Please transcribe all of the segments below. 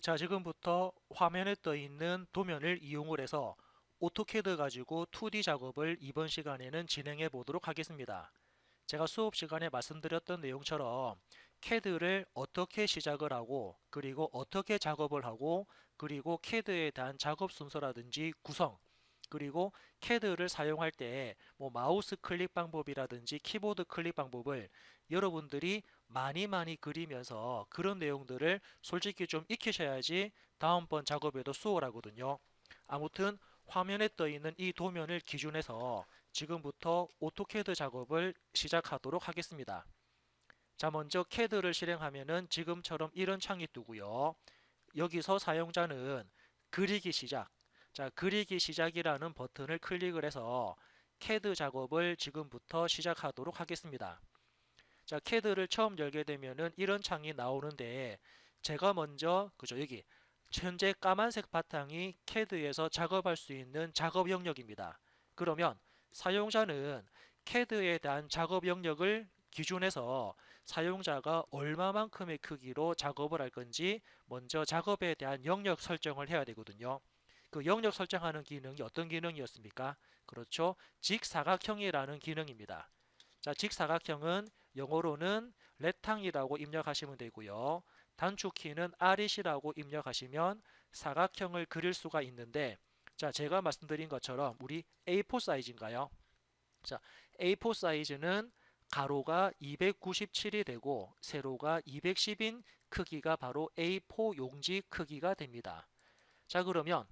자, 지금부터 화면에 떠 있는 도면을 이용을 해서 오토캐드 가지고 2D 작업을 이번 시간에는 진행해 보도록 하겠습니다. 제가 수업 시간에 말씀드렸던 내용처럼 캐드를 어떻게 시작을 하고 그리고 어떻게 작업을 하고 그리고 캐드에 대한 작업 순서라든지 구성 그리고 캐드를 사용할 때 마우스 클릭 방법이라든지 키보드 클릭 방법을 여러분들이 많이 그리면서 그런 내용들을 솔직히 좀 익히셔야지 다음번 작업에도 수월하거든요. 아무튼 화면에 떠 있는 이 도면을 기준해서 지금부터 오토캐드 작업을 시작하도록 하겠습니다. 자, 먼저 캐드를 실행하면은 지금처럼 이런 창이 뜨고요. 여기서 사용자는 그리기 시작. 자, 그리기 시작이라는 버튼을 클릭을 해서 캐드 작업을 지금부터 시작하도록 하겠습니다. 자, 캐드를 처음 열게 되면은 이런 창이 나오는데 제가 먼저 그죠, 여기 현재 까만색 바탕이 캐드에서 작업할 수 있는 작업 영역입니다. 그러면 사용자는 캐드에 대한 작업 영역을 기준해서 사용자가 얼마만큼의 크기로 작업을 할 건지 먼저 작업에 대한 영역 설정을 해야 되거든요. 그 영역 설정하는 기능이 어떤 기능이었습니까? 그렇죠. 직사각형이라는 기능입니다. 자, 직사각형은 영어로는 rectangle이라고 입력하시면 되고요. 단축키는 R이라고 입력하시면 사각형을 그릴 수가 있는데, 자, 제가 말씀드린 것처럼 우리 A4 사이즈인가요? 자, A4 사이즈는 가로가 297이 되고 세로가 210인 크기가 바로 A4 용지 크기가 됩니다. 자, 그러면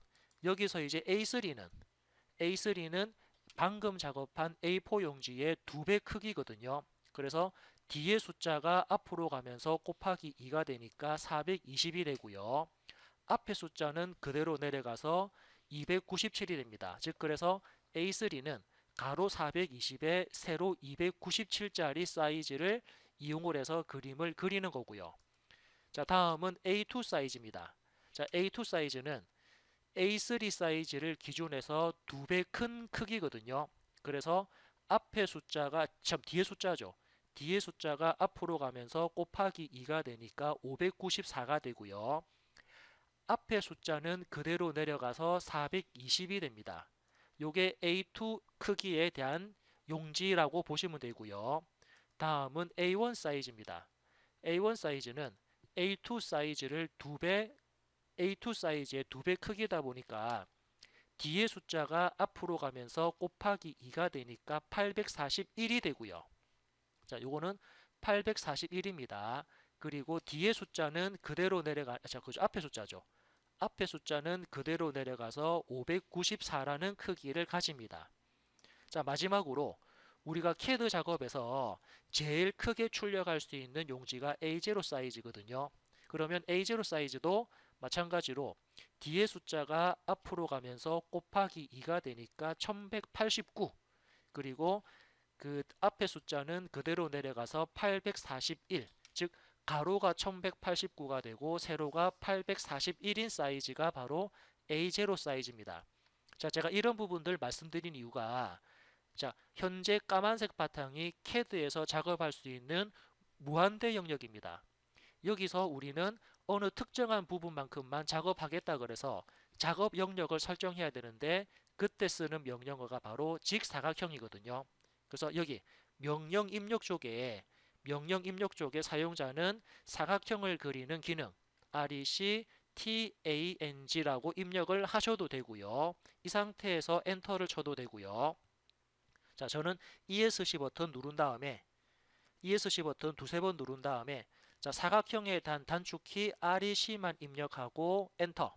여기서 이제 A3는 방금 작업한 A4 용지의 2배 크기거든요. 그래서 뒤에 숫자가 앞으로 가면서 곱하기 2가 되니까 420이 되고요. 앞에 숫자는 그대로 내려가서 297이 됩니다. 즉 그래서 A3는 가로 420에 세로 297짜리 사이즈를 이용을 해서 그림을 그리는 거고요. 자, 다음은 A2 사이즈입니다. 자, A2 사이즈는 A3 사이즈를 기준해서 2배 큰 크기거든요. 그래서 앞에 숫자가 참 뒤에 숫자죠. 뒤에 숫자가 앞으로 가면서 곱하기 2가 되니까 594가 되고요. 앞에 숫자는 그대로 내려가서 420이 됩니다. 요게 A2 크기에 대한 용지라고 보시면 되고요. 다음은 A1 사이즈입니다. A1 사이즈는 A2 사이즈를 2배 A2 사이즈의 2배 크기다 보니까 뒤에 숫자가 앞으로 가면서 곱하기 2가 되니까 841이 되고요. 자, 요거는 841입니다. 그리고 뒤에 숫자는 그대로 그죠? 앞에 숫자죠. 앞에 숫자는 그대로 내려가서 594라는 크기를 가집니다. 자, 마지막으로 우리가 캐드 작업에서 제일 크게 출력할 수 있는 용지가 A0 사이즈거든요. 그러면 A0 사이즈도 마찬가지로 뒤에 숫자가 앞으로 가면서 곱하기 2가 되니까 1189 그리고 그 앞에 숫자는 그대로 내려가서 841 즉 가로가 1189가 되고 세로가 841인 사이즈가 바로 A0 사이즈입니다. 자, 제가 이런 부분들 말씀드린 이유가 자, 현재 까만색 바탕이 CAD에서 작업할 수 있는 무한대 영역입니다. 여기서 우리는 어느 특정한 부분만큼만 작업하겠다 그래서 작업 영역을 설정해야 되는데 그때 쓰는 명령어가 바로 직사각형이거든요. 그래서 여기 명령 입력 쪽에 사용자는 사각형을 그리는 기능 REC TANG라고 입력을 하셔도 되고요. 이 상태에서 엔터를 쳐도 되고요. 자, 저는 ESC 버튼 누른 다음에 ESC 버튼 두세 번 누른 다음에 자, 사각형에 대한 단축키 REC만 입력하고 엔터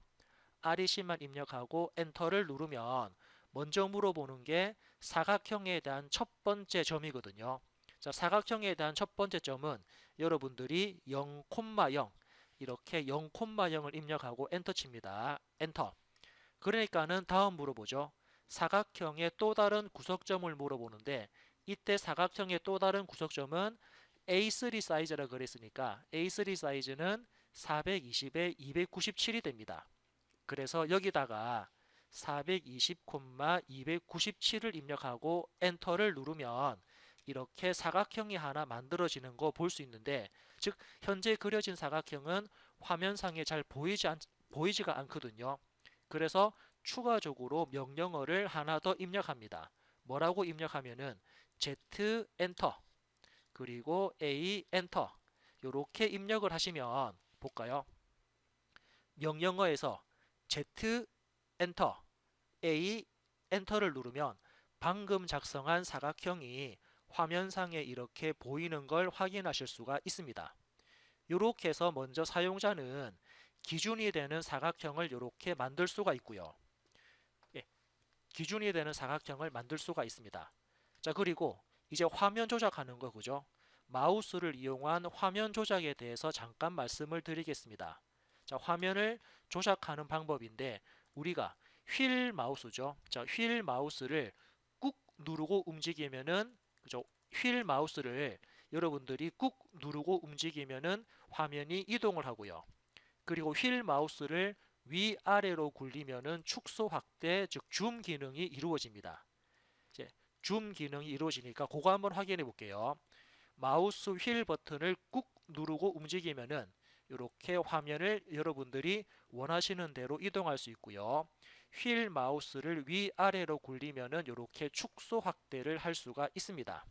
REC만 입력하고 엔터를 누르면 먼저 물어보는 게 사각형에 대한 첫 번째 점이거든요. 자, 사각형에 대한 첫 번째 점은 여러분들이 0,0 이렇게 0,0을 입력하고 엔터 칩니다. 엔터. 그러니까는 다음 물어보죠. 사각형의 또 다른 구석점을 물어보는데 이때 사각형의 또 다른 구석점은 A3 사이즈라 그랬으니까 A3 사이즈는 420에 297이 됩니다. 그래서 여기다가 420, 297을 입력하고 엔터를 누르면 이렇게 사각형이 하나 만들어지는 거 볼 수 있는데, 즉 현재 그려진 사각형은 화면상에 잘 보이지가 않거든요. 그래서 추가적으로 명령어를 하나 더 입력합니다. 뭐라고 입력하면은 Z 엔터 그리고 A 엔터 이렇게 입력을 하시면 볼까요? 명령어에서 Z 엔터 A 엔터를 누르면 방금 작성한 사각형이 화면상에 이렇게 보이는 걸 확인하실 수가 있습니다. 이렇게 해서 먼저 사용자는 기준이 되는 사각형을 이렇게 만들 수가 있고요. 예, 기준이 되는 사각형을 만들 수가 있습니다. 자, 그리고 이제 화면 조작하는 거 그죠? 마우스를 이용한 화면 조작에 대해서 잠깐 말씀을 드리겠습니다. 자, 화면을 조작하는 방법인데 우리가 휠 마우스죠. 자, 휠 마우스를 꾹 누르고 움직이면은 그죠? 휠 마우스를 여러분들이 꾹 누르고 움직이면은 화면이 이동을 하고요. 그리고 휠 마우스를 위아래로 굴리면은 축소 확대 즉 줌 기능이 이루어집니다. 이제 줌 기능이 이루어지니까 그거 한번 확인해 볼게요. 마우스 휠 버튼을 꾹 누르고 움직이면은 이렇게 화면을 여러분들이 원하시는 대로 이동할 수 있고요. 휠 마우스를 위아래로 굴리면은 이렇게 축소 확대를 할 수가 있습니다.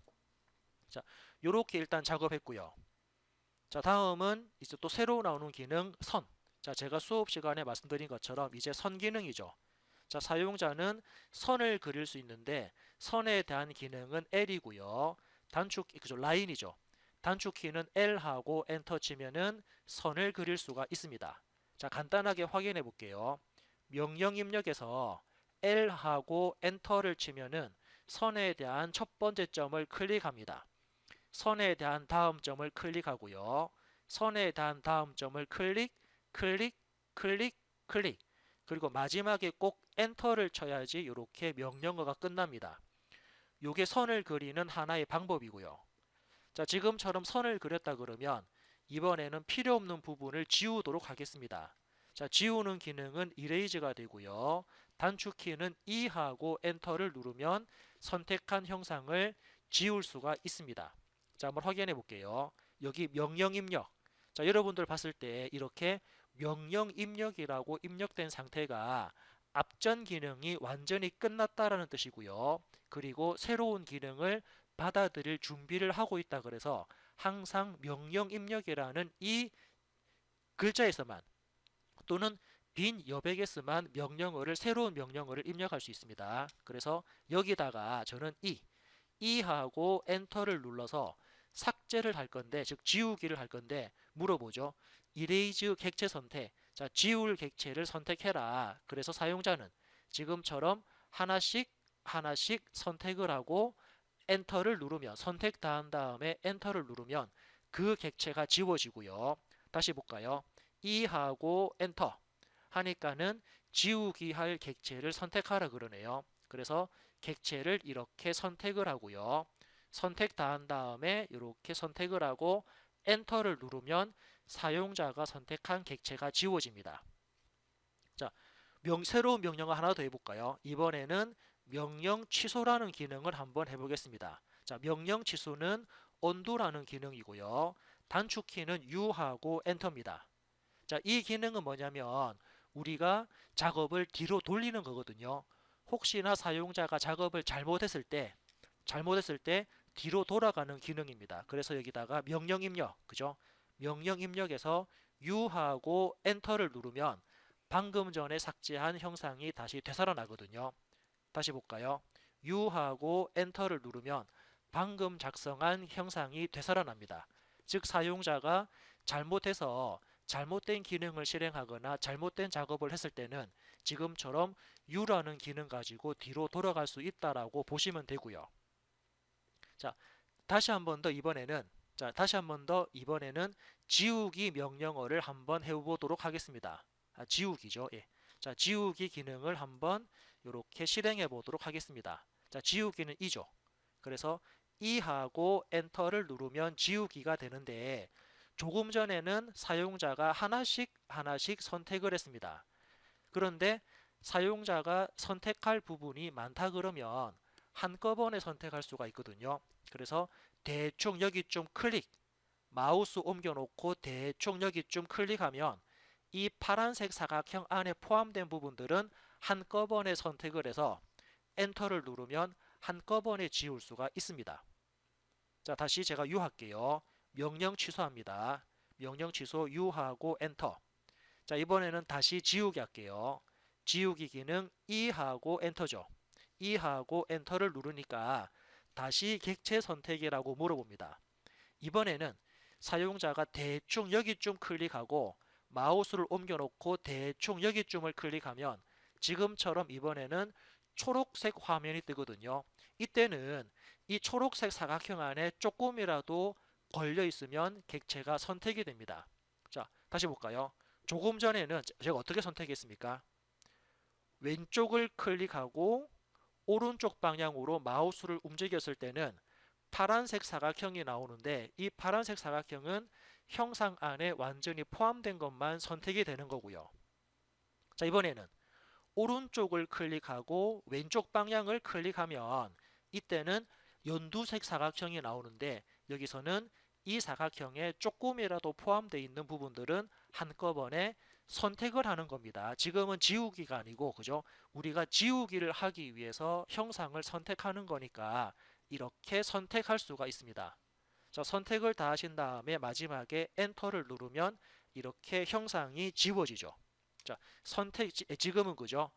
자, 이렇게 일단 작업했고요. 자, 다음은 이제 또 새로 나오는 기능 선. 자, 제가 수업 시간에 말씀드린 것처럼 이제 선 기능이죠. 자, 사용자는 선을 그릴 수 있는데 선에 대한 기능은 L이고요. 단축 그죠? 라인이죠. 단축키는 L하고 엔터 치면은 선을 그릴 수가 있습니다. 자, 간단하게 확인해 볼게요. 명령 입력에서 L하고 엔터를 치면은 선에 대한 첫 번째 점을 클릭합니다. 선에 대한 다음 점을 클릭하고요. 선에 대한 다음 점을 클릭, 클릭, 클릭, 클릭. 그리고 마지막에 꼭 엔터를 쳐야지 이렇게 명령어가 끝납니다. 이게 선을 그리는 하나의 방법이고요. 자, 지금처럼 선을 그렸다 그러면 이번에는 필요 없는 부분을 지우도록 하겠습니다. 자, 지우는 기능은 이레이즈가 되고요. 단축키는 E하고 엔터를 누르면 선택한 형상을 지울 수가 있습니다. 자, 한번 확인해 볼게요. 여기 명령 입력. 자, 여러분들 봤을 때 이렇게 명령 입력이라고 입력된 상태가 앞전 기능이 완전히 끝났다라는 뜻이고요. 그리고 새로운 기능을 받아들일 준비를 하고 있다 그래서 항상 명령 입력이라는 이 글자에서만 또는 빈 여백에서만 새로운 명령어를 입력할 수 있습니다. 그래서 여기다가 저는 E하고 엔터를 눌러서 삭제를 할 건데 즉 지우기를 할 건데 물어보죠. 이레이즈 객체 선택. 자, 지울 객체를 선택해라. 그래서 사용자는 지금처럼 하나씩 선택을 하고 엔터를 누르면 선택 다 한 다음에 엔터를 누르면 그 객체가 지워지고요. 다시 볼까요? E하고 엔터 하니까는 지우기 할 객체를 선택하라 그러네요. 그래서 객체를 이렇게 선택을 하고요. 선택 다 한 다음에 이렇게 선택을 하고 엔터를 누르면 사용자가 선택한 객체가 지워집니다. 자, 새로운 명령어 하나 더 해볼까요? 이번에는 명령 취소라는 기능을 한번 해보겠습니다. 자, 명령 취소는 ondo라는 기능이고요. 단축키는 U하고 엔터입니다. 자, 이 기능은 뭐냐면 우리가 작업을 뒤로 돌리는 거거든요. 혹시나 사용자가 작업을 잘못했을 때 뒤로 돌아가는 기능입니다. 그래서 여기다가 명령 입력, 그죠? 명령 입력에서 U하고 엔터를 누르면 방금 전에 삭제한 형상이 다시 되살아나거든요. 다시 볼까요? U하고 엔터를 누르면 방금 작성한 형상이 되살아납니다. 즉 사용자가 잘못해서 잘못된 기능을 실행하거나 잘못된 작업을 했을 때는 지금처럼 U라는 기능 가지고 뒤로 돌아갈 수 있다라고 보시면 되고요. 자, 다시 한 번 더 이번에는 지우기 명령어를 한번 해보도록 하겠습니다. 지우기죠. 예. 자, 지우기 기능을 한번 이렇게 실행해 보도록 하겠습니다. 자, 지우기는 E죠. 그래서 E하고 엔터를 누르면 지우기가 되는데 조금 전에는 사용자가 하나씩 선택을 했습니다. 그런데 사용자가 선택할 부분이 많다 그러면 한꺼번에 선택할 수가 있거든요. 그래서 대충 여기쯤 클릭, 마우스 옮겨놓고 대충 여기쯤 클릭하면 이 파란색 사각형 안에 포함된 부분들은 한꺼번에 선택을 해서 엔터를 누르면 한꺼번에 지울 수가 있습니다. 자, 다시 제가 유할게요. 명령 취소합니다. 명령 취소 유하고 엔터. 자, 이번에는 다시 지우기 할게요. 지우기 기능 E하고 엔터죠. E하고 엔터를 누르니까 다시 객체 선택이라고 물어봅니다. 이번에는 사용자가 대충 여기쯤 클릭하고 마우스를 옮겨놓고 대충 여기쯤을 클릭하면 지금처럼 이번에는 초록색 화면이 뜨거든요. 이때는 이 초록색 사각형 안에 조금이라도 걸려 있으면 객체가 선택이 됩니다. 자, 다시 볼까요? 조금 전에는 제가 어떻게 선택했습니까? 왼쪽을 클릭하고 오른쪽 방향으로 마우스를 움직였을 때는 파란색 사각형이 나오는데 이 파란색 사각형은 형상 안에 완전히 포함된 것만 선택이 되는 거고요. 자, 이번에는 오른쪽을 클릭하고 왼쪽 방향을 클릭하면 이때는 연두색 사각형이 나오는데 여기서는 이 사각형에 조금이라도 포함되어 있는 부분들은 한꺼번에 선택을 하는 겁니다. 지금은 지우기가 아니고 그죠? 우리가 지우기를 하기 위해서 형상을 선택하는 거니까 이렇게 선택할 수가 있습니다. 자, 선택을 다 하신 다음에 마지막에 엔터를 누르면 이렇게 형상이 지워지죠. 자, 지금은 그죠?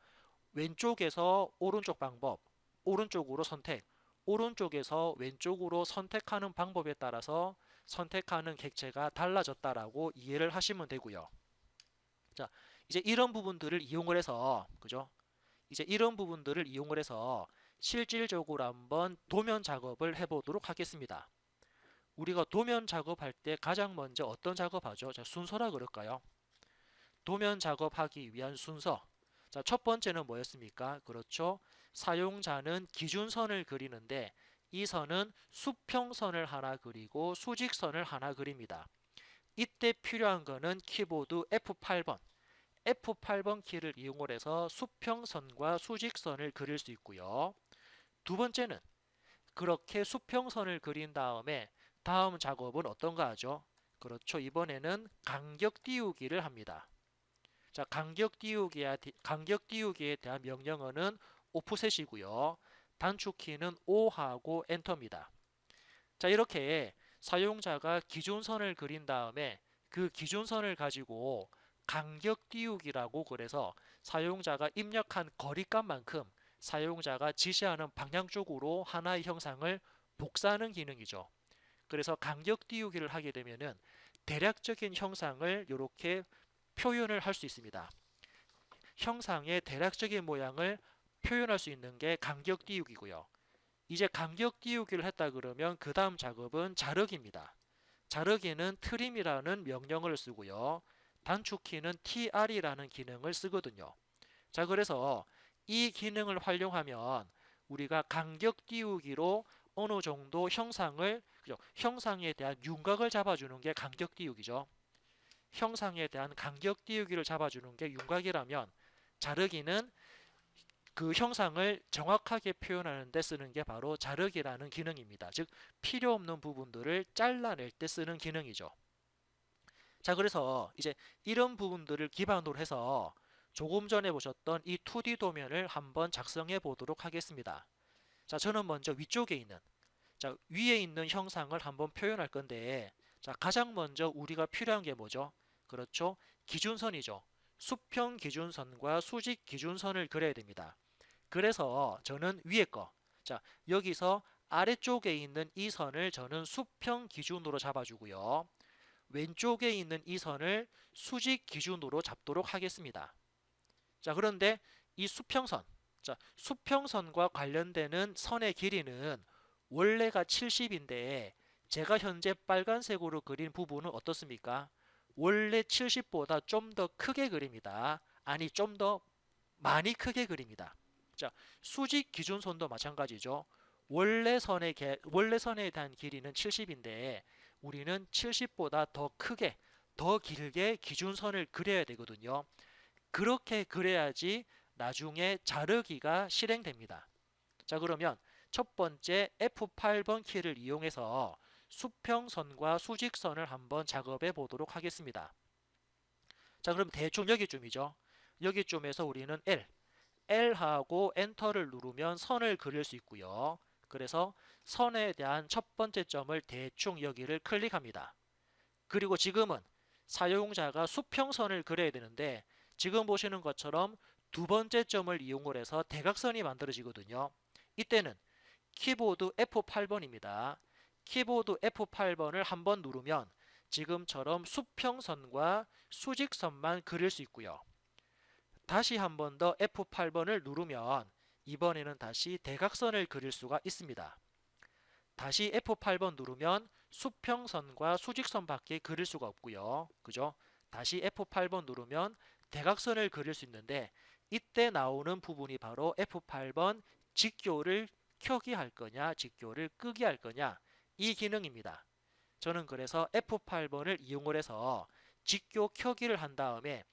왼쪽에서 오른쪽 방법, 오른쪽으로 선택, 오른쪽에서 왼쪽으로 선택하는 방법에 따라서 선택하는 객체가 달라졌다라고 이해를 하시면 되고요. 자, 이제 이런 부분들을 이용을 해서 그죠? 이제 이런 부분들을 이용을 해서 실질적으로 한번 도면 작업을 해보도록 하겠습니다. 우리가 도면 작업할 때 가장 먼저 어떤 작업하죠? 자, 순서라 그럴까요? 도면 작업하기 위한 순서. 자, 첫 번째는 뭐였습니까? 그렇죠. 사용자는 기준선을 그리는데 이 선은 수평선을 하나 그리고 수직선을 하나 그립니다. 이때 필요한 거는 키보드 F8번. F8번 키를 이용을 해서 수평선과 수직선을 그릴 수 있고요. 두 번째는 그렇게 수평선을 그린 다음에 다음 작업은 어떤가 하죠? 그렇죠. 이번에는 간격 띄우기를 합니다. 자, 간격 띄우기에 대한 명령어는 오프셋이고요. 단축키는 O하고 엔터입니다. 자, 이렇게 사용자가 기준선을 그린 다음에 그 기준선을 가지고 간격 띄우기라고 그래서 사용자가 입력한 거리값만큼 사용자가 지시하는 방향 쪽으로 하나의 형상을 복사하는 기능이죠. 그래서 간격 띄우기를 하게 되면은 대략적인 형상을 이렇게 표현을 할 수 있습니다. 형상의 대략적인 모양을 표현할 수 있는 게 간격 띄우기고요. 이제 간격 띄우기를 했다 그러면 그 다음 작업은 자르기입니다. 자르기는 트림이라는 명령어를 쓰고요. 단축키는 tr이라는 기능을 쓰거든요. 자, 그래서 이 기능을 활용하면 우리가 간격 띄우기로 어느 정도 형상에 대한 윤곽을 잡아주는 게 간격 띄우기죠. 형상에 대한 간격 띄우기를 잡아주는 게 윤곽이라면 자르기는 그 형상을 정확하게 표현하는 데 쓰는 게 바로 자르기라는 기능입니다. 즉 필요 없는 부분들을 잘라낼 때 쓰는 기능이죠. 자, 그래서 이제 이런 부분들을 기반으로 해서 조금 전에 보셨던 이 2D 도면을 한번 작성해 보도록 하겠습니다. 자, 저는 먼저 위쪽에 있는 위에 있는 형상을 한번 표현할 건데 자, 가장 먼저 우리가 필요한 게 뭐죠? 그렇죠. 기준선이죠. 수평 기준선과 수직 기준선을 그려야 됩니다. 그래서 저는 위에 거, 자, 여기서 아래쪽에 있는 이 선을 저는 수평 기준으로 잡아주고요. 왼쪽에 있는 이 선을 수직 기준으로 잡도록 하겠습니다. 자, 그런데 이 수평선, 자, 수평선과 관련되는 선의 길이는 원래가 70인데 제가 현재 빨간색으로 그린 부분은 어떻습니까? 원래 70보다 좀 더 크게 그립니다. 아니, 좀 더 많이 크게 그립니다. 자, 수직 기준선도 마찬가지죠. 원래 선에 대한 길이는 70인데 우리는 70보다 더 크게, 더 길게 기준선을 그려야 되거든요. 그렇게 그려야지 나중에 자르기가 실행됩니다. 자, 그러면 첫 번째 F8번 키를 이용해서 수평선과 수직선을 한번 작업해 보도록 하겠습니다. 자, 그럼 대충 여기쯤이죠. 여기쯤에서 우리는 L하고 엔터를 누르면 선을 그릴 수 있고요. 그래서 선에 대한 첫 번째 점을 대충 여기를 클릭합니다. 그리고 지금은 사용자가 수평선을 그려야 되는데 지금 보시는 것처럼 두 번째 점을 이용을 해서 대각선이 만들어지거든요. 이때는 키보드 F8번입니다. 키보드 F8번을 한번 누르면 지금처럼 수평선과 수직선만 그릴 수 있고요. 다시 한 번 더 F8번을 누르면 이번에는 다시 대각선을 그릴 수가 있습니다. 다시 F8번 누르면 수평선과 수직선밖에 그릴 수가 없고요. 그죠? 다시 F8번 누르면 대각선을 그릴 수 있는데 이때 나오는 부분이 바로 F8번 직교를 켜기 할 거냐 직교를 끄기 할 거냐 이 기능입니다. 저는 그래서 F8번을 이용을 해서 직교 켜기를 한 다음에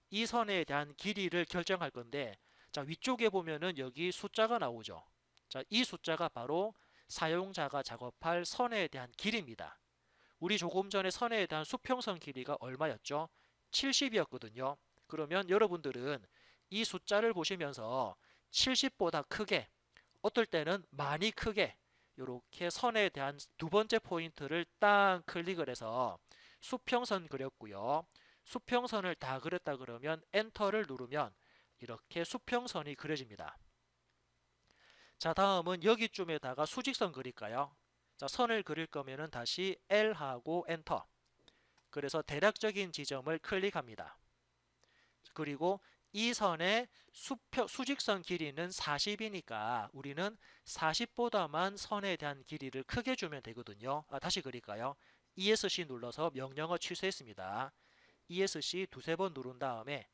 이 선에 대한 길이를 결정할 건데 자, 위쪽에 보면은 여기 숫자가 나오죠. 자, 이 숫자가 바로 사용자가 작업할 선에 대한 길이입니다. 우리 조금 전에 선에 대한 수평선 길이가 얼마였죠? 70이었거든요. 그러면 여러분들은 이 숫자를 보시면서 70보다 크게, 어떨 때는 많이 크게 이렇게 선에 대한 두 번째 포인트를 딱 클릭을 해서 수평선 그렸고요. 수평선을 다 그렸다 그러면 엔터를 누르면 이렇게 수평선이 그려집니다. 자, 다음은 여기쯤에다가 수직선 그릴까요? 자, 선을 그릴 거면은 다시 L하고 엔터. 그래서 대략적인 지점을 클릭합니다. 그리고 이 선의 수직선 길이는 40이니까 우리는 40보다만 선에 대한 길이를 크게 주면 되거든요. 다시 그릴까요? ESC 눌러서 명령어 취소했습니다. ESC 두세 번 누른 다음에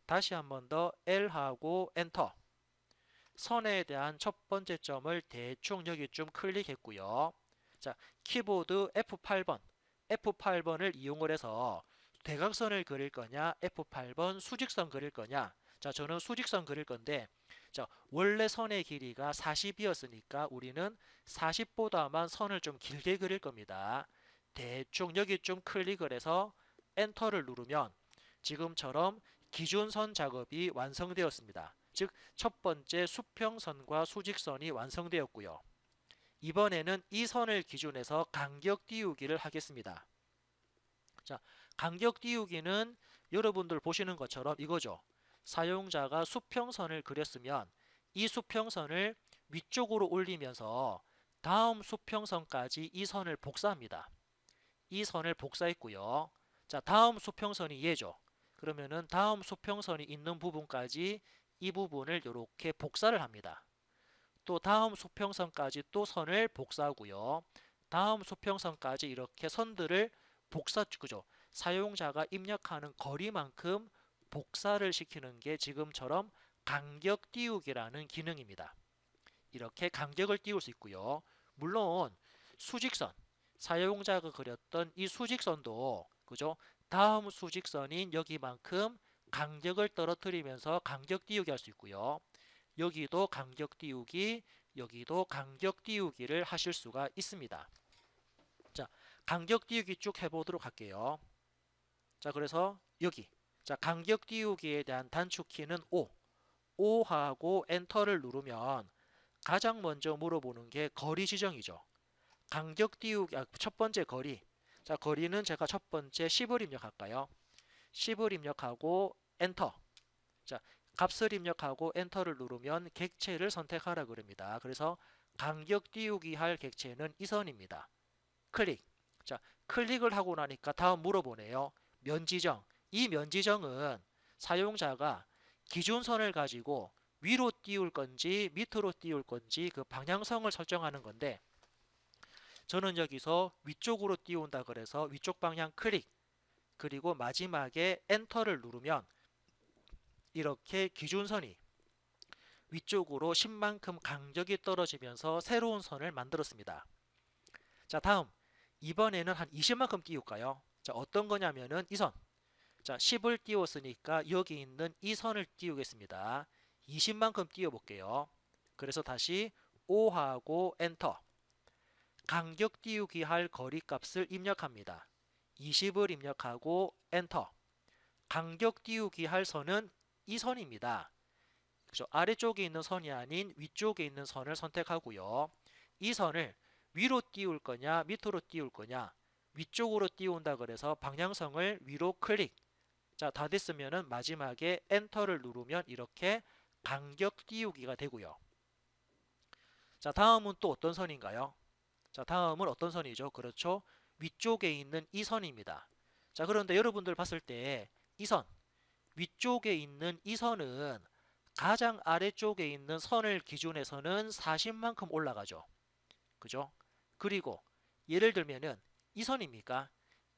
다시 한 번 더 L하고 엔터. 선에 대한 첫 번째 점을 대충 여기쯤 클릭했고요. 자, 키보드 F8번을 이용을 해서 대각선을 그릴 거냐, F8번 수직선 그릴 거냐. 자, 저는 수직선 그릴 건데, 자, 원래 선의 길이가 40이었으니까 우리는 40보다만 선을 좀 길게 그릴 겁니다. 대충 여기쯤 클릭을 해서 엔터를 누르면 지금처럼 기준선 작업이 완성되었습니다. 즉, 첫 번째 수평선과 수직선이 완성되었고요. 이번에는 이 선을 기준해서 간격 띄우기를 하겠습니다. 자, 간격 띄우기는 여러분들 보시는 것처럼 이거죠. 사용자가 수평선을 그렸으면 이 수평선을 위쪽으로 올리면서 다음 수평선까지 이 선을 복사합니다. 이 선을 복사했고요. 자, 다음 수평선이 얘죠. 그러면은 다음 수평선이 있는 부분까지 이 부분을 이렇게 복사를 합니다. 또 다음 수평선까지 또 선을 복사하고요. 다음 수평선까지 이렇게 선들을 그죠? 사용자가 입력하는 거리만큼 복사를 시키는 게 지금처럼 간격 띄우기라는 기능입니다. 이렇게 간격을 띄울 수 있고요. 물론 수직선, 사용자가 그렸던 이 수직선도 그죠? 다음 수직선인 여기만큼 간격을 떨어뜨리면서 간격 띄우기 할 수 있고요. 여기도 간격 띄우기, 여기도 간격 띄우기를 하실 수가 있습니다. 자, 간격 띄우기 쭉 해보도록 할게요. 자, 그래서 여기 자, 간격 띄우기에 대한 단축키는 5하고 엔터를 누르면 가장 먼저 물어보는 게 거리 지정이죠. 간격 띄우기, 첫 번째 거리. 자, 거리는 제가 첫 번째 10을 입력할까요? 10을 입력하고 엔터. 자, 값을 입력하고 엔터를 누르면 객체를 선택하라 그럽니다. 그래서 간격 띄우기 할 객체는 이 선입니다. 클릭. 자, 클릭을 하고 나니까 다음 물어보네요. 면지정. 이 면지정은 사용자가 기준선을 가지고 위로 띄울 건지 밑으로 띄울 건지 그 방향성을 설정하는 건데 저는 여기서 위쪽으로 띄운다 그래서 위쪽 방향 클릭 그리고 마지막에 엔터를 누르면 이렇게 기준선이 위쪽으로 10만큼 간격이 떨어지면서 새로운 선을 만들었습니다. 자, 다음 이번에는 한 20만큼 띄울까요? 자, 어떤 거냐면은 이 선. 자, 10을 띄웠으니까 여기 있는 이 선을 띄우겠습니다. 20만큼 띄워 볼게요. 그래서 다시 O하고 엔터. 간격 띄우기 할 거리값을 입력합니다. 20을 입력하고 엔터. 간격 띄우기 할 선은 이 선입니다. 그죠? 아래쪽에 있는 선이 아닌 위쪽에 있는 선을 선택하고요. 이 선을 위로 띄울 거냐 밑으로 띄울 거냐, 위쪽으로 띄운다 그래서 방향성을 위로 클릭. 자, 다 됐으면은 마지막에 엔터를 누르면 이렇게 간격 띄우기가 되고요. 자, 다음은 또 어떤 선인가요? 자, 다음은 어떤 선이죠? 그렇죠. 위쪽에 있는 이 선입니다. 자, 그런데 여러분들 봤을 때 이 선, 위쪽에 있는 이 선은 가장 아래쪽에 있는 선을 기준해서는 40만큼 올라가죠. 그죠? 그리고 예를 들면은 이 선입니까?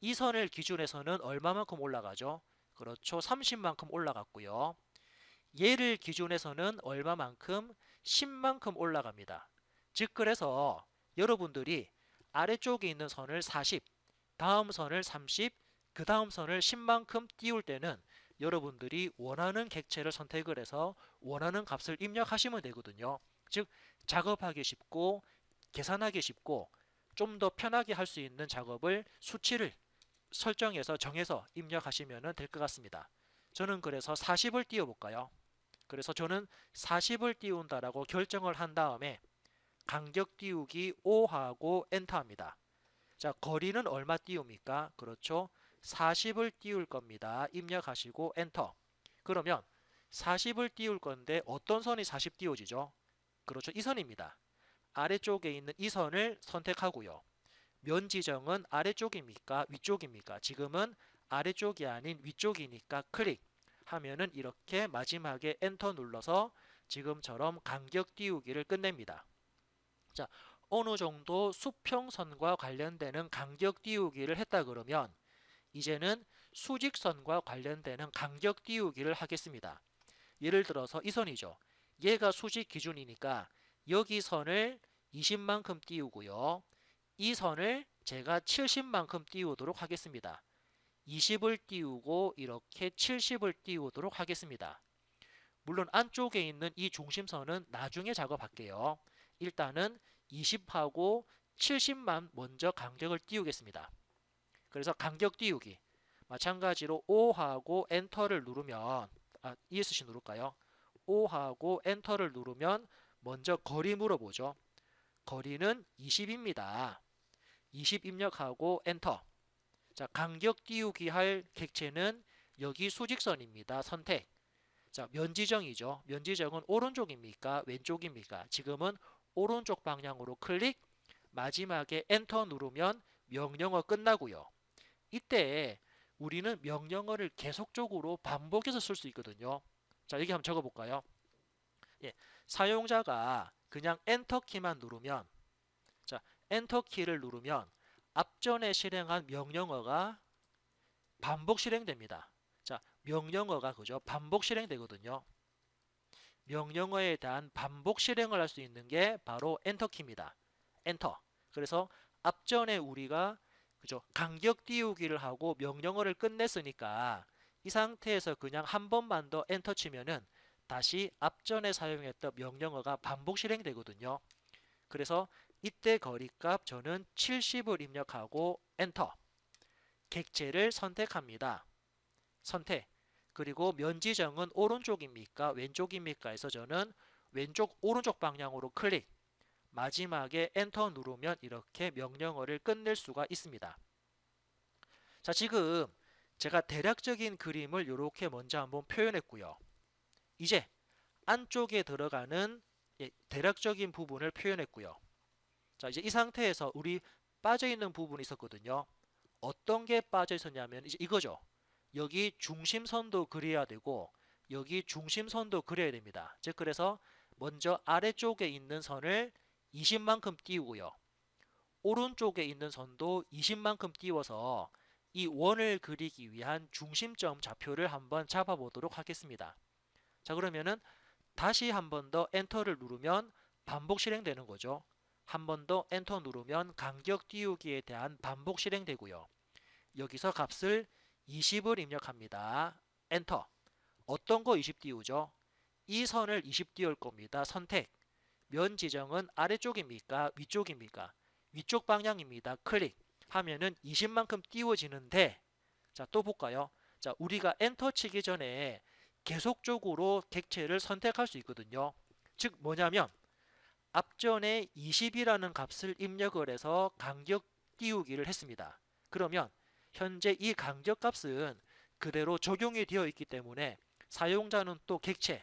이 선을 기준해서는 얼마만큼 올라가죠? 그렇죠. 30만큼 올라갔고요. 얘를 기준해서는 얼마만큼? 10만큼 올라갑니다. 즉 그래서 여러분들이 아래쪽에 있는 선을 40, 다음 선을 30, 그 다음 선을 10만큼 띄울 때는 여러분들이 원하는 객체를 선택을 해서 원하는 값을 입력하시면 되거든요. 즉 작업하기 쉽고 계산하기 쉽고 좀 더 편하게 할 수 있는 작업을 수치를 설정해서 정해서 입력하시면 될 것 같습니다. 저는 그래서 40을 띄워 볼까요? 그래서 저는 40을 띄운다라고 결정을 한 다음에 간격 띄우기 5하고 엔터합니다. 자, 거리는 얼마 띄웁니까? 그렇죠. 40을 띄울 겁니다. 입력하시고 엔터. 그러면 40을 띄울 건데 어떤 선이 40 띄워지죠? 그렇죠. 이 선입니다. 아래쪽에 있는 이 선을 선택하고요. 면 지정은 아래쪽입니까? 위쪽입니까? 지금은 아래쪽이 아닌 위쪽이니까 클릭 하면은 이렇게 마지막에 엔터 눌러서 지금처럼 간격 띄우기를 끝냅니다. 자, 어느 정도 수평선과 관련되는 간격 띄우기를 했다 그러면 이제는 수직선과 관련되는 간격 띄우기를 하겠습니다. 예를 들어서 이 선이죠. 얘가 수직 기준이니까 여기 선을 20만큼 띄우고요. 이 선을 제가 70만큼 띄우도록 하겠습니다. 20을 띄우고 이렇게 70을 띄우도록 하겠습니다. 물론 안쪽에 있는 이 중심선은 나중에 작업할게요. 일단은 20하고 70만 먼저 간격을 띄우겠습니다. 그래서 간격 띄우기 마찬가지로 5하고 엔터를 누르면 ESC 누를까요? 5하고 엔터를 누르면 먼저 거리 물어보죠. 거리는 20입니다. 20 입력하고 엔터. 자, 간격 띄우기 할 객체는 여기 수직선입니다. 선택. 자, 면지정이죠. 면지정은 오른쪽입니까? 왼쪽입니까? 지금은 오른쪽 방향으로 클릭. 마지막에 엔터 누르면 명령어 끝나고요. 이때 우리는 명령어를 계속적으로 반복해서 쓸 수 있거든요. 자, 여기 한번 적어볼까요? 예, 사용자가 그냥 엔터 키만 누르면, 자, 엔터 키를 누르면 앞전에 실행한 명령어가 반복 실행됩니다. 자, 명령어가 그죠? 반복 실행되거든요. 명령어에 대한 반복 실행을 할 수 있는 게 바로 엔터 키입니다. 엔터. 그래서 앞전에 우리가 그죠? 간격 띄우기를 하고 명령어를 끝냈으니까 이 상태에서 그냥 한 번만 더 엔터 치면은 다시 앞전에 사용했던 명령어가 반복 실행되거든요. 그래서 이때 거리값 저는 70을 입력하고 엔터. 객체를 선택합니다. 선택. 그리고 면 지정은 오른쪽입니까? 왼쪽입니까? 해서 저는 왼쪽 오른쪽 방향으로 클릭. 마지막에 엔터 누르면 이렇게 명령어를 끝낼 수가 있습니다. 자, 지금 제가 대략적인 그림을 이렇게 먼저 한번 표현했고요. 이제 안쪽에 들어가는 대략적인 부분을 표현했고요. 자, 이제 이 상태에서 우리 빠져있는 부분이 있었거든요. 어떤 게 빠져 있었냐면 이제 이거죠. 여기 중심선도 그려야 되고 여기 중심선도 그려야 됩니다. 즉 그래서 먼저 아래쪽에 있는 선을 20만큼 띄우고요. 오른쪽에 있는 선도 20만큼 띄워서 이 원을 그리기 위한 중심점 좌표를 한번 잡아보도록 하겠습니다. 자, 그러면은 다시 한 번 더 엔터를 누르면 반복 실행되는 거죠. 한 번 더 엔터 누르면 간격 띄우기에 대한 반복 실행되고요. 여기서 값을 20을 입력합니다. 엔터. 어떤 거 20 띄우죠? 이 선을 20 띄울 겁니다. 선택. 면 지정은 아래쪽입니까? 위쪽입니까? 위쪽 방향입니다. 클릭 하면은 20만큼 띄워지는데, 자, 또 볼까요? 자, 우리가 엔터 치기 전에 계속적으로 객체를 선택할 수 있거든요. 즉 뭐냐면 앞전에 20이라는 값을 입력을 해서 간격 띄우기를 했습니다. 그러면 현재 이 간격 값은 그대로 적용이 되어 있기 때문에 사용자는 또 객체,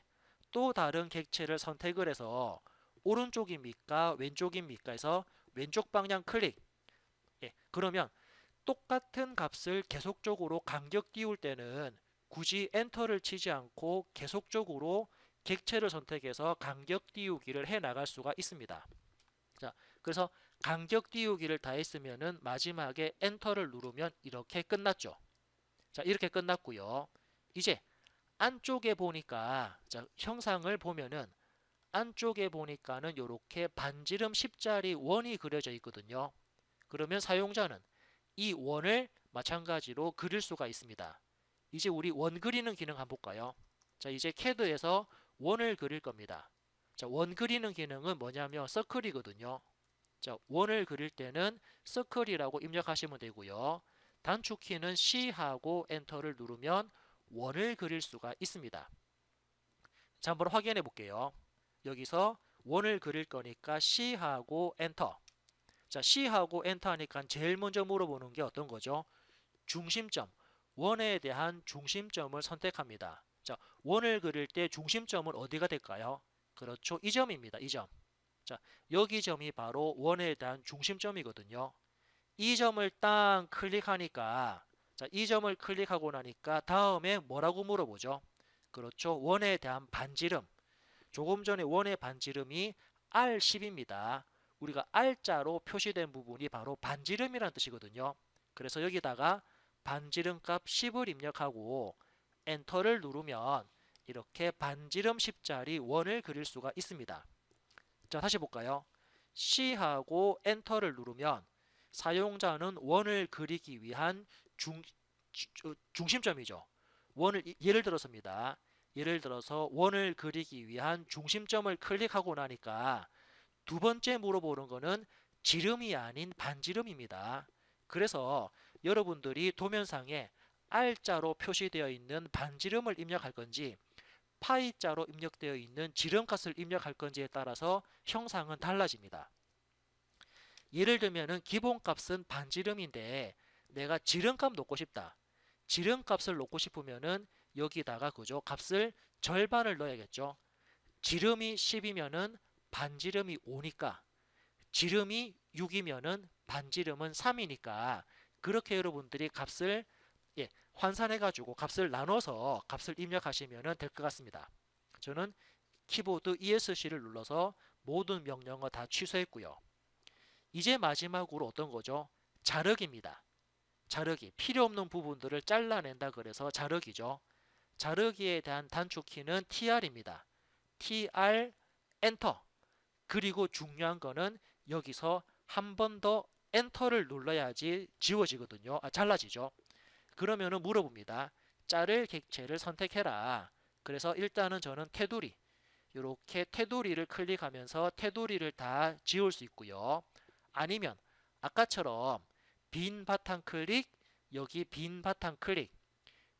또 다른 객체를 선택을 해서 오른쪽입니까? 왼쪽입니까? 해서 왼쪽 방향 클릭. 예, 그러면 똑같은 값을 계속적으로 간격 띄울 때는 굳이 엔터를 치지 않고 계속적으로 객체를 선택해서 간격 띄우기를 해 나갈 수가 있습니다. 자, 그래서 간격 띄우기를 다 했으면은 마지막에 엔터를 누르면 이렇게 끝났죠. 자, 이렇게 끝났고요. 이제 안쪽에 보니까, 자, 형상을 보면은 안쪽에 보니까는 이렇게 반지름 10짜리 원이 그려져 있거든요. 그러면 사용자는 이 원을 마찬가지로 그릴 수가 있습니다. 이제 우리 원 그리는 기능 한번 볼까요? 자, 이제 CAD에서 원을 그릴 겁니다. 자, 원 그리는 기능은 뭐냐면 서클이거든요. 자, 원을 그릴 때는 서클이라고 입력하시면 되고요. 단축키는 C하고 엔터를 누르면 원을 그릴 수가 있습니다. 자, 한번 확인해 볼게요. 여기서 원을 그릴 거니까 C하고 엔터. 자, C하고 엔터 하니까 제일 먼저 물어보는 게 어떤 거죠? 중심점, 원에 대한 중심점을 선택합니다. 자, 원을 그릴 때 중심점은 어디가 될까요? 그렇죠, 이 점입니다. 이 점. 자, 여기 점이 바로 원에 대한 중심점이거든요. 이 점을 딱 클릭하니까, 자, 이 점을 클릭하고 나니까 다음에 뭐라고 물어보죠? 그렇죠, 원에 대한 반지름. 조금 전에 원의 반지름이 R10입니다. 우리가 R자로 표시된 부분이 바로 반지름이라는 뜻이거든요. 그래서 여기다가 반지름 값 10을 입력하고 엔터를 누르면 이렇게 반지름 10짜리 원을 그릴 수가 있습니다. 자, 다시 볼까요? C하고 엔터를 누르면 사용자는 원을 그리기 위한 중심점이죠. 원을 예를 들어서입니다. 예를 들어서 원을 그리기 위한 중심점을 클릭하고 나니까 두 번째 물어보는 거는 지름이 아닌 반지름입니다. 그래서 여러분들이 도면상에 R자로 표시되어 있는 반지름을 입력할 건지 파이자로 입력되어 있는 지름값을 입력할 건지에 따라서 형상은 달라집니다. 예를 들면 기본값은 반지름인데 내가 지름값 놓고 싶다. 지름값을 놓고 싶으면은 여기다가 그죠? 값을 절반을 넣어야겠죠. 지름이 10이면은 반지름이 5니까, 지름이 6이면은 반지름은 3이니까 그렇게 여러분들이 값을 환산해 가지고 값을 나눠서 값을 입력하시면 될 것 같습니다. 저는 키보드 ESC를 눌러서 모든 명령어 다 취소했고요. 이제 마지막으로 어떤 거죠? 자르기입니다. 자르기, 필요 없는 부분들을 잘라낸다 그래서 자르기죠. 자르기에 대한 단축키는 TR입니다. TR 엔터. 그리고 중요한 거는 여기서 한 번 더 엔터를 눌러야지 지워지거든요. 잘라지죠. 그러면은 물어봅니다. 자를 객체를 선택해라. 그래서 일단은 저는 테두리, 이렇게 테두리를 클릭하면서 테두리를 다 지울 수 있고요. 아니면 아까처럼 빈 바탕 클릭, 여기 빈 바탕 클릭,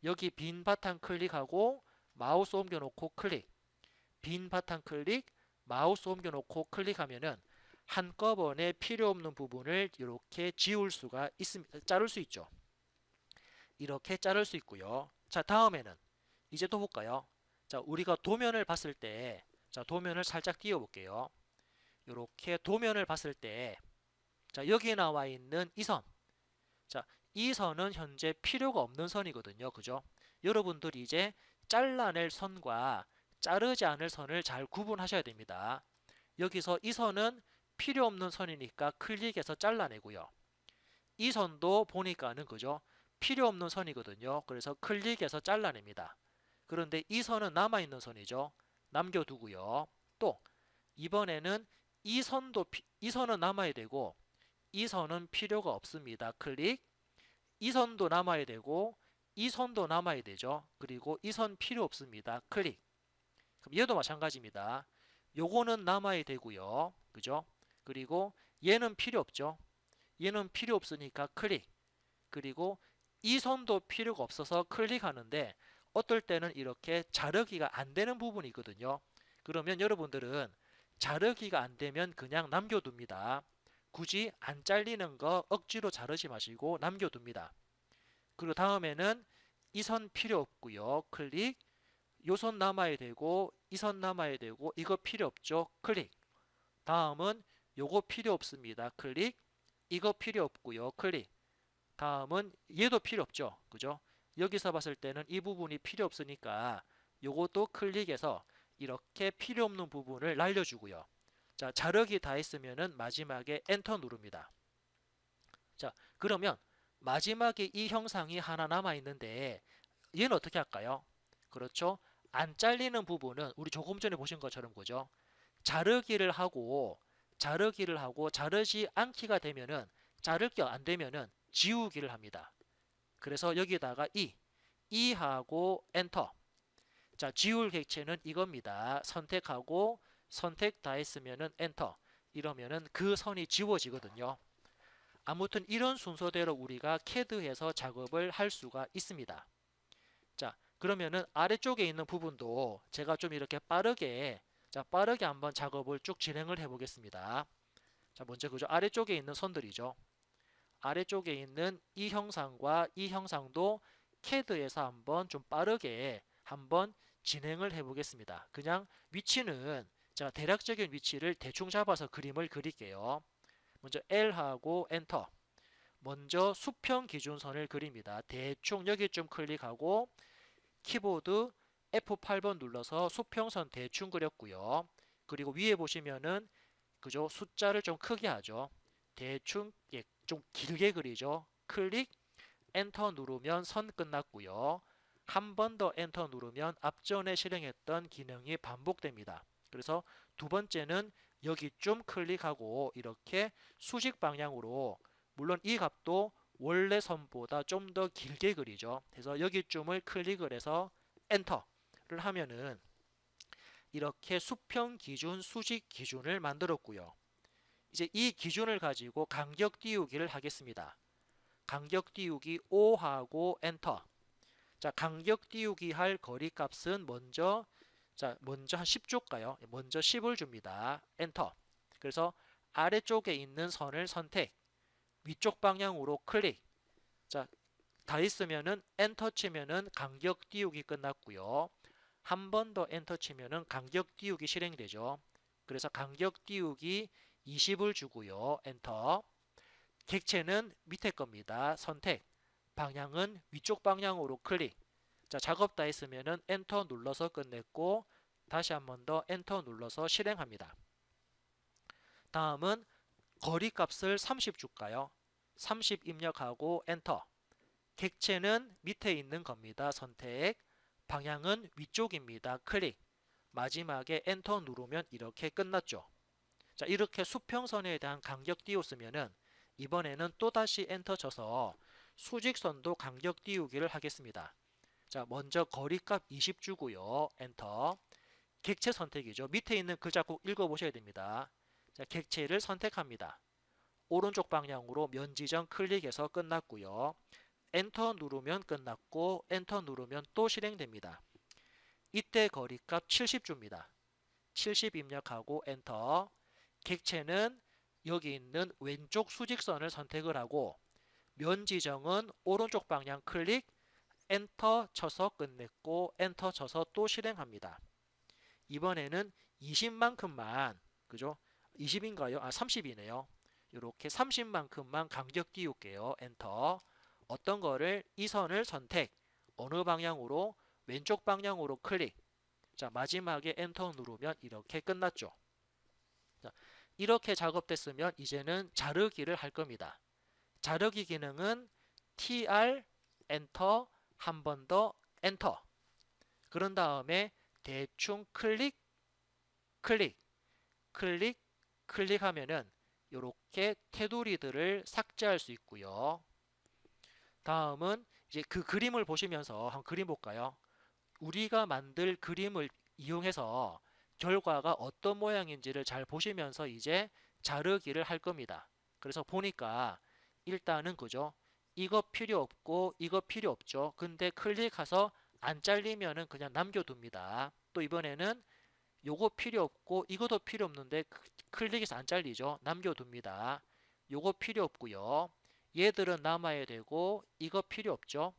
여기 빈 바탕 클릭하고 마우스 옮겨놓고 클릭, 빈 바탕 클릭, 마우스 옮겨놓고 클릭하면은 한꺼번에 필요 없는 부분을 이렇게 지울 수가 있습니다. 자를 수 있죠. 이렇게 자를 수 있고요. 자, 다음에는 이제 또 볼까요? 자, 우리가 도면을 봤을 때, 자, 도면을 살짝 띄워 볼게요. 이렇게 도면을 봤을 때, 자, 여기 나와 있는 이 선. 자, 이 선은 현재 필요가 없는 선이거든요. 그죠? 여러분들이 이제 잘라낼 선과 자르지 않을 선을 잘 구분하셔야 됩니다. 여기서 이 선은 필요 없는 선이니까 클릭해서 잘라내고요. 이 선도 보니까는 그죠? 필요 없는 선이거든요. 그래서 클릭해서 잘라냅니다. 그런데 이 선은 남아있는 선이죠. 남겨두고요. 또 이번에는 이 선은 남아야 되고 이 선은 필요가 없습니다. 클릭. 이 선도 남아야 되고 이 선도 남아야 되죠. 그리고 이 선 필요 없습니다. 클릭. 그럼 얘도 마찬가지입니다. 요거는 남아야 되고요. 그죠? 그리고 얘는 필요 없죠. 얘는 필요 없으니까 클릭. 그리고 이 선도 필요가 없어서 클릭하는데 어떨 때는 이렇게 자르기가 안 되는 부분이 있거든요. 그러면 여러분들은 자르기가 안 되면 그냥 남겨둡니다. 굳이 안 잘리는 거 억지로 자르지 마시고 남겨둡니다. 그리고 다음에는 이 선 필요 없고요. 클릭. 요 선 남아야 되고 이 선 남아야 되고 이거 필요 없죠. 클릭. 다음은 요거 필요 없습니다. 클릭. 이거 필요 없고요. 클릭. 다음은 얘도 필요 없죠. 그죠? 여기서 봤을 때는 이 부분이 필요 없으니까 요것도 클릭해서 이렇게 필요 없는 부분을 날려주고요. 자, 자르기 다 했으면은 마지막에 엔터 누릅니다. 자, 그러면 마지막에 이 형상이 하나 남아 있는데 얘는 어떻게 할까요? 그렇죠? 안 잘리는 부분은 우리 조금 전에 보신 것처럼 그죠? 자르기를 하고 자르지 않기가 되면은 자를 게 안 되면은 지우기를 합니다. 그래서 여기다가 이하고 엔터. 자, 지울 객체는 이겁니다. 선택하고 선택 다 했으면은 엔터. 이러면은 그 선이 지워지거든요. 아무튼 이런 순서대로 우리가 CAD에서 작업을 할 수가 있습니다. 자, 그러면은 아래쪽에 있는 부분도 제가 좀 이렇게 빠르게 한번 작업을 쭉 진행을 해 보겠습니다. 자, 먼저 그죠? 아래쪽에 있는 선들이죠. 아래쪽에 있는 이 형상과 이 형상도 CAD에서 한번 좀 빠르게 한번 진행을 해 보겠습니다. 그냥 위치는 제가 대략적인 위치를 대충 잡아서 그림을 그릴게요. 먼저 L하고 엔터. 먼저 수평 기준선을 그립니다. 대충 여기쯤 클릭하고 키보드 F8번 눌러서 수평선 대충 그렸고요. 그리고 위에 보시면은 그죠? 숫자를 좀 크게 하죠. 대충 좀 길게 그리죠. 클릭 엔터 누르면 선 끝났고요. 한 번 더 엔터 누르면 앞전에 실행했던 기능이 반복됩니다. 그래서 두 번째는 여기쯤 클릭하고 이렇게 수직 방향으로 물론 이 값도 원래 선보다 좀 더 길게 그리죠. 그래서 여기쯤을 클릭을 해서 엔터를 하면은 이렇게 수평 기준, 수직 기준을 만들었고요. 이제 이 기준을 가지고 간격 띄우기를 하겠습니다. 간격 띄우기 5하고 엔터. 자, 간격 띄우기 할 거리 값은 먼저 한 10 줄까요? 먼저 10을 줍니다. 엔터. 그래서 아래쪽에 있는 선을 선택. 위쪽 방향으로 클릭. 자, 다 했으면은 엔터 치면은 간격 띄우기 끝났고요. 한 번 더 엔터 치면은 간격 띄우기 실행되죠. 그래서 간격 띄우기 20을 주고요. 엔터. 객체는 밑에 겁니다. 선택. 방향은 위쪽 방향으로 클릭. 자, 작업 다 했으면은 엔터 눌러서 끝냈고 다시 한 번 더 엔터 눌러서 실행합니다. 다음은 거리 값을 30 줄까요? 30 입력하고 엔터. 객체는 밑에 있는 겁니다. 선택. 방향은 위쪽입니다. 클릭. 마지막에 엔터 누르면 이렇게 끝났죠. 자, 이렇게 수평선에 대한 간격 띄웠으면은 이번에는 또다시 엔터 쳐서 수직선도 간격 띄우기를 하겠습니다. 자, 먼저 거리값 20 주고요. 엔터. 객체 선택이죠. 밑에 있는 글자 꼭 읽어보셔야 됩니다. 자, 객체를 선택합니다. 오른쪽 방향으로 면지점 클릭해서 끝났고요. 엔터 누르면 끝났고 엔터 누르면 또 실행됩니다. 이때 거리값 70 줍니다. 70 입력하고 엔터. 객체는 여기 있는 왼쪽 수직선을 선택을 하고 면 지정은 오른쪽 방향 클릭 엔터 쳐서 끝냈고 엔터 쳐서 또 실행합니다. 이번에는 20만큼만 그죠? 20인가요? 30이네요. 이렇게 30만큼만 간격 띄울게요. 엔터. 어떤 거를 이 선을 선택. 어느 방향으로? 왼쪽 방향으로 클릭. 자, 마지막에 엔터 누르면 이렇게 끝났죠. 자, 이렇게 작업됐으면 이제는 자르기를 할 겁니다. 자르기 기능은 TR 엔터 한 번 더 엔터. 그런 다음에 대충 클릭 클릭 클릭 클릭하면은 이렇게 테두리들을 삭제할 수 있고요. 다음은 이제 그 그림을 보시면서 한번 그림 볼까요? 우리가 만들 그림을 이용해서 결과가 어떤 모양인지를 잘 보시면서 이제 자르기를 할 겁니다. 그래서 보니까 일단은 그죠? 이거 필요 없고 이거 필요 없죠. 근데 클릭해서 안 잘리면은 그냥 남겨둡니다. 또 이번에는 요거 필요 없고 이것도 필요 없는데 클릭해서 안 잘리죠. 남겨둡니다. 요거 필요 없고요. 얘들은 남아야 되고 이거 필요 없죠.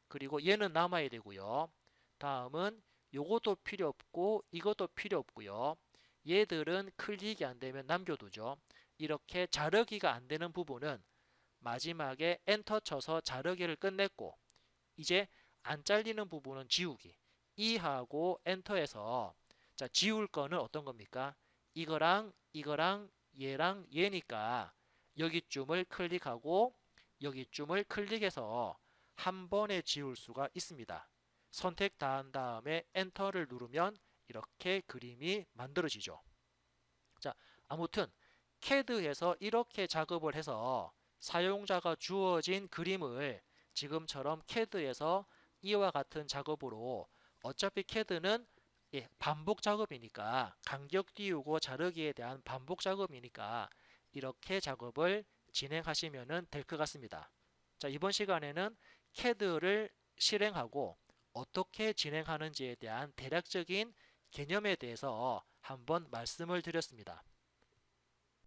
그리고 얘는 남아야 되고요. 다음은 요것도 필요 없고 이것도 필요 없고요. 얘들은 클릭이 안 되면 남겨두죠. 이렇게 자르기가 안 되는 부분은 마지막에 엔터 쳐서 자르기를 끝냈고 이제 안 잘리는 부분은 지우기. E 하고 엔터에서 자 지울 거는 어떤 겁니까? 이거랑 이거랑 얘랑 얘니까 여기쯤을 클릭하고 여기쯤을 클릭해서 한 번에 지울 수가 있습니다. 선택 다 한 다음에 엔터를 누르면 이렇게 그림이 만들어지죠. 자, 아무튼 CAD에서 이렇게 작업을 해서 사용자가 주어진 그림을 지금처럼 CAD에서 이와 같은 작업으로 어차피 CAD는 반복 작업이니까 간격 띄우고 자르기에 대한 반복 작업이니까 이렇게 작업을 진행하시면 될 것 같습니다. 자, 이번 시간에는 CAD를 실행하고 어떻게 진행하는지에 대한 대략적인 개념에 대해서 한번 말씀을 드렸습니다.